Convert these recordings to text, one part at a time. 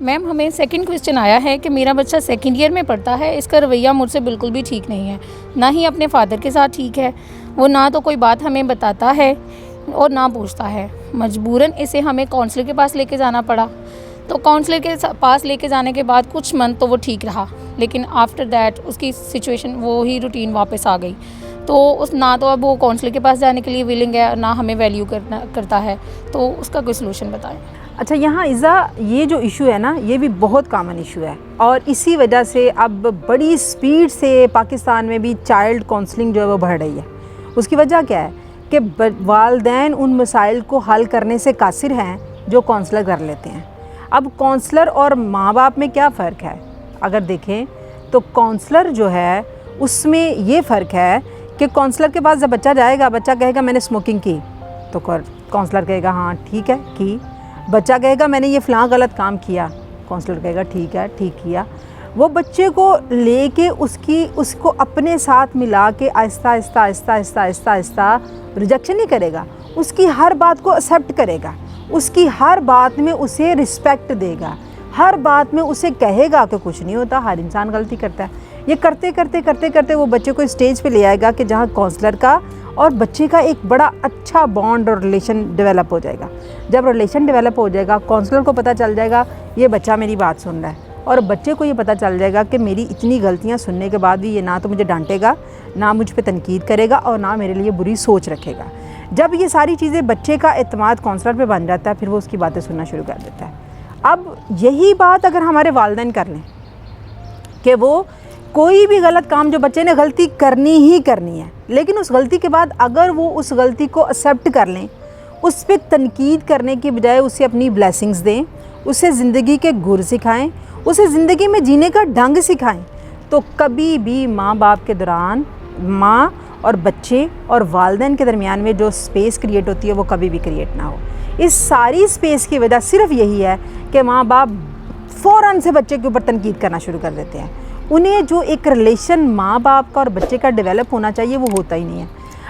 Ma'am हमें second question आया है कि मेरा बच्चा सेकंड ईयर में पढ़ता है, इसका रवैया मुझसे बिल्कुल भी ठीक नहीं है, ना ही अपने फादर के साथ ठीक है। वो ना तो कोई बात हमें बताता है और ना पूछता है। मजबूरन इसे हमें काउंसलर के पास लेके जाना पड़ा। तो काउंसलर के पास लेके जाने के बाद कुछ मंथ तो वो ठीक रहा, लेकिन आफ्टर दैट उसकी सिचुएशन वो ही रूटीन वापस आ गई। तो उस ना तो अब वो काउंसलर के पास जाने के लिए विलिंग है, ना हमें वैल्यू करता है। तो उसका कोई सलूशन बताएं। अच्छा, यहाँ इज़ा ये जो इशू है ना, ये भी बहुत कॉमन इशू है और इसी वजह से अब बड़ी स्पीड से पाकिस्तान में भी चाइल्ड काउंसलिंग जो है वो बढ़ रही है। उसकी वजह क्या है कि वालिदैन उन मसाइल को हल करने से कासिर हैं जो काउंसलर कर लेते हैं। अब काउंसलर और माँ बाप में क्या फ़र्क है? अगर देखें तो काउंसलर जो है उसमें ये फ़र्क है कि काउंसलर के पास जब बच्चा जाएगा, बच्चा कहेगा मैंने स्मोकिंग की, तो काउंसलर कहेगा हाँ ठीक है की। बच्चा कहेगा मैंने ये फ़लाँ गलत काम किया, काउंसलर कहेगा ठीक है ठीक किया। वो बच्चे को लेके उसको अपने साथ मिला के आहिस्ता आहिस्ता आहिस्ता आहिस्ता आहिस्ता आहिस्ता रिजेक्शन नहीं करेगा, उसकी हर बात को एक्सेप्ट करेगा, उसकी हर बात में उसे रिस्पेक्ट देगा, हर बात में उसे कहेगा कि कुछ नहीं होता, हर इंसान गलती करता है। ये करते करते करते करते वो बच्चे को स्टेज पे ले आएगा कि जहाँ काउंसलर का और बच्चे का एक बड़ा अच्छा बॉन्ड और रिलेशन डेवलप हो जाएगा। जब रिलेशन डेवलप हो जाएगा, काउंसलर को पता चल जाएगा ये बच्चा मेरी बात सुन रहा है, और बच्चे को ये पता चल जाएगा कि मेरी इतनी गलतियाँ सुनने के बाद भी ये ना तो मुझे डांटेगा, ना मुझ पे तनकीद करेगा और ना मेरे लिए बुरी सोच रखेगा। जब ये सारी चीज़ें बच्चे का एतमाद काउंसलर पे बन जाता है, फिर वो उसकी बातें सुनना शुरू कर देता है। अब यही बात अगर हमारे वालिदैन कर लें कि वो कोई भी गलत काम, जो बच्चे ने गलती करनी ही करनी है, लेकिन उस गलती के बाद अगर वो उस गलती को एक्सेप्ट कर लें, उस पर तनकीद करने की बजाय उसे अपनी ब्लेसिंग्स दें, उसे ज़िंदगी के गुर सिखाएं, उसे ज़िंदगी में जीने का ढंग सिखाएं, तो कभी भी माँ बाप के दौरान माँ और बच्चे और वालिदैन के दरमियान में जो स्पेस क्रिएट होती है वो कभी भी क्रिएट ना हो। इस सारी स्पेस की वजह सिर्फ यही है कि माँ बाप फ़ौरन से बच्चे के ऊपर तनकीद करना शुरू कर देते हैं। उन्हें जो एक रिलेशन माँ बाप का और बच्चे का डेवलप होना चाहिए वो होता ही नहीं है।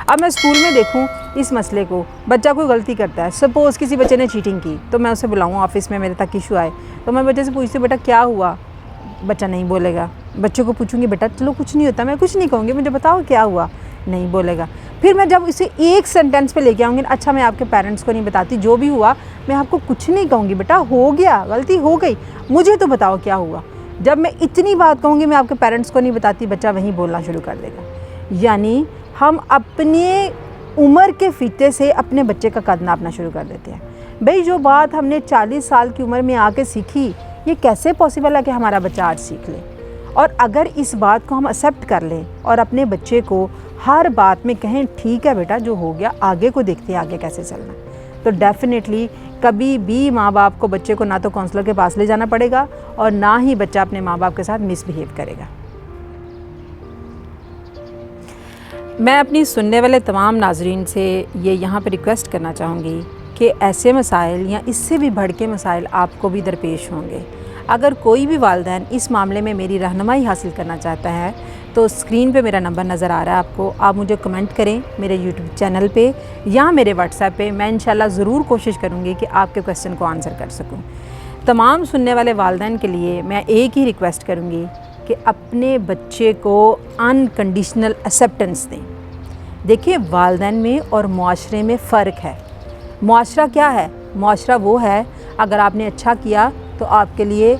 अब मैं स्कूल में देखूं इस मसले को, बच्चा कोई गलती करता है, सपोज़ किसी बच्चे ने चीटिंग की, तो मैं उसे बुलाऊं ऑफिस में, मेरे तक इशू आए, तो मैं बच्चे से पूछती हूँ बेटा क्या हुआ? बच्चा नहीं बोलेगा। बच्चे को पूछूंगी बेटा चलो कुछ नहीं होता, मैं कुछ नहीं कहूँगी, मुझे बताओ क्या हुआ? नहीं बोलेगा। फिर मैं जब इसे एक सेंटेंस पे लेके आऊँगी, अच्छा मैं आपके पेरेंट्स को नहीं बताती, जो भी हुआ मैं आपको कुछ नहीं कहूँगी, बेटा हो गया, गलती हो गई, मुझे तो बताओ क्या हुआ। जब मैं इतनी बात कहूँगी मैं आपके पेरेंट्स को नहीं बताती, बच्चा वहीं बोलना शुरू कर देगा। यानी हम अपने उम्र के फीते से अपने बच्चे का कद नापना शुरू कर देते हैं। भाई जो बात हमने 40 साल की उम्र में आके सीखी, ये कैसे पॉसिबल है कि हमारा बच्चा आज सीख ले? और अगर इस बात को हम एक्सेप्ट कर लें और अपने बच्चे को हर बात में कहें ठीक है बेटा जो हो गया, आगे को देखते हैं आगे कैसे चलना, तो डेफिनेटली कभी भी माँ बाप को बच्चे को ना तो काउंसलर के पास ले जाना पड़ेगा और ना ही बच्चा अपने माँ बाप के साथ मिसबिहेव करेगा। मैं अपनी सुनने वाले तमाम नाजरीन से ये यहाँ पर रिक्वेस्ट करना चाहूँगी कि ऐसे मसाइल या इससे भी बढ़ के मसाइल आपको भी दरपेश होंगे। अगर कोई भी वालिदैन इस मामले में मेरी रहनुमाई हासिल करना चाहता है तो स्क्रीन पे मेरा नंबर नज़र आ रहा है आपको, आप मुझे कमेंट करें मेरे यूट्यूब चैनल पे या मेरे व्हाट्सएप पे। मैं इंशाल्लाह ज़रूर कोशिश करूँगी कि आपके क्वेश्चन को आंसर कर सकूँ। तमाम सुनने वाले वालिदैन के लिए मैं एक ही रिक्वेस्ट करूँगी कि अपने बच्चे को अनकंडीशनल एक्सेप्टेंस दें। देखिए वालिदैन में और मुआशरे में फ़र्क है। मुआशरा क्या है? मुआशरा वो है अगर आपने अच्छा किया तो आपके लिए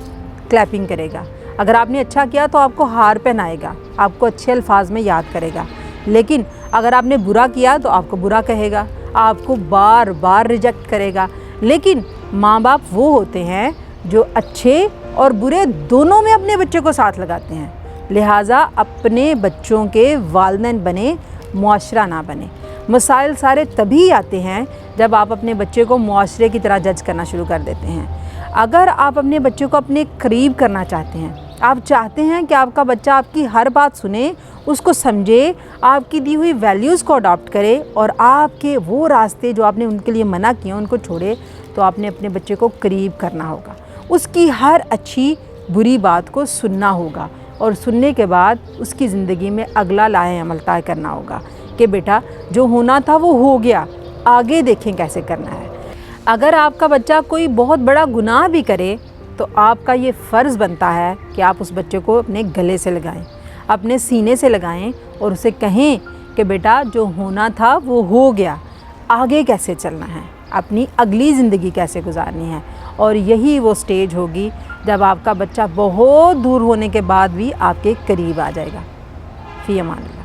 क्लैपिंग करेगा, अगर आपने अच्छा किया तो आपको हार पहनाएगा, आपको अच्छे अल्फाज में याद करेगा, लेकिन अगर आपने बुरा किया तो आपको बुरा कहेगा, आपको बार बार रिजेक्ट करेगा। लेकिन माँ बाप वो होते हैं जो अच्छे और बुरे दोनों में अपने बच्चे को साथ लगाते हैं। लिहाजा अपने बच्चों के वालिदैन बने, मुआशरा ना बने। मसाइल सारे तभी आते हैं जब आप अपने बच्चे को मुआशरे की तरह जज करना शुरू कर देते हैं। अगर आप अपने बच्चे को अपने करीब करना चाहते हैं, आप चाहते हैं कि आपका बच्चा आपकी हर बात सुने, उसको समझे, आपकी दी हुई वैल्यूज़ को अडॉप्ट करे और आपके वो रास्ते जो आपने उनके लिए मना किए उनको छोड़े, तो आपने अपने बच्चे को करीब करना होगा, उसकी हर अच्छी बुरी बात को सुनना होगा और सुनने के बाद उसकी ज़िंदगी में अगला लाए अमल तय करना होगा कि बेटा जो होना था वो हो गया, आगे देखें कैसे करना है। अगर आपका बच्चा कोई बहुत बड़ा गुनाह भी करे तो आपका ये फ़र्ज़ बनता है कि आप उस बच्चे को अपने गले से लगाएं, अपने सीने से लगाएं और उसे कहें कि बेटा जो होना था वो हो गया, आगे कैसे चलना है, अपनी अगली ज़िंदगी कैसे गुजारनी है। और यही वो स्टेज होगी जब आपका बच्चा बहुत दूर होने के बाद भी आपके करीब आ जाएगा। फ़ी अमान अल्लाह।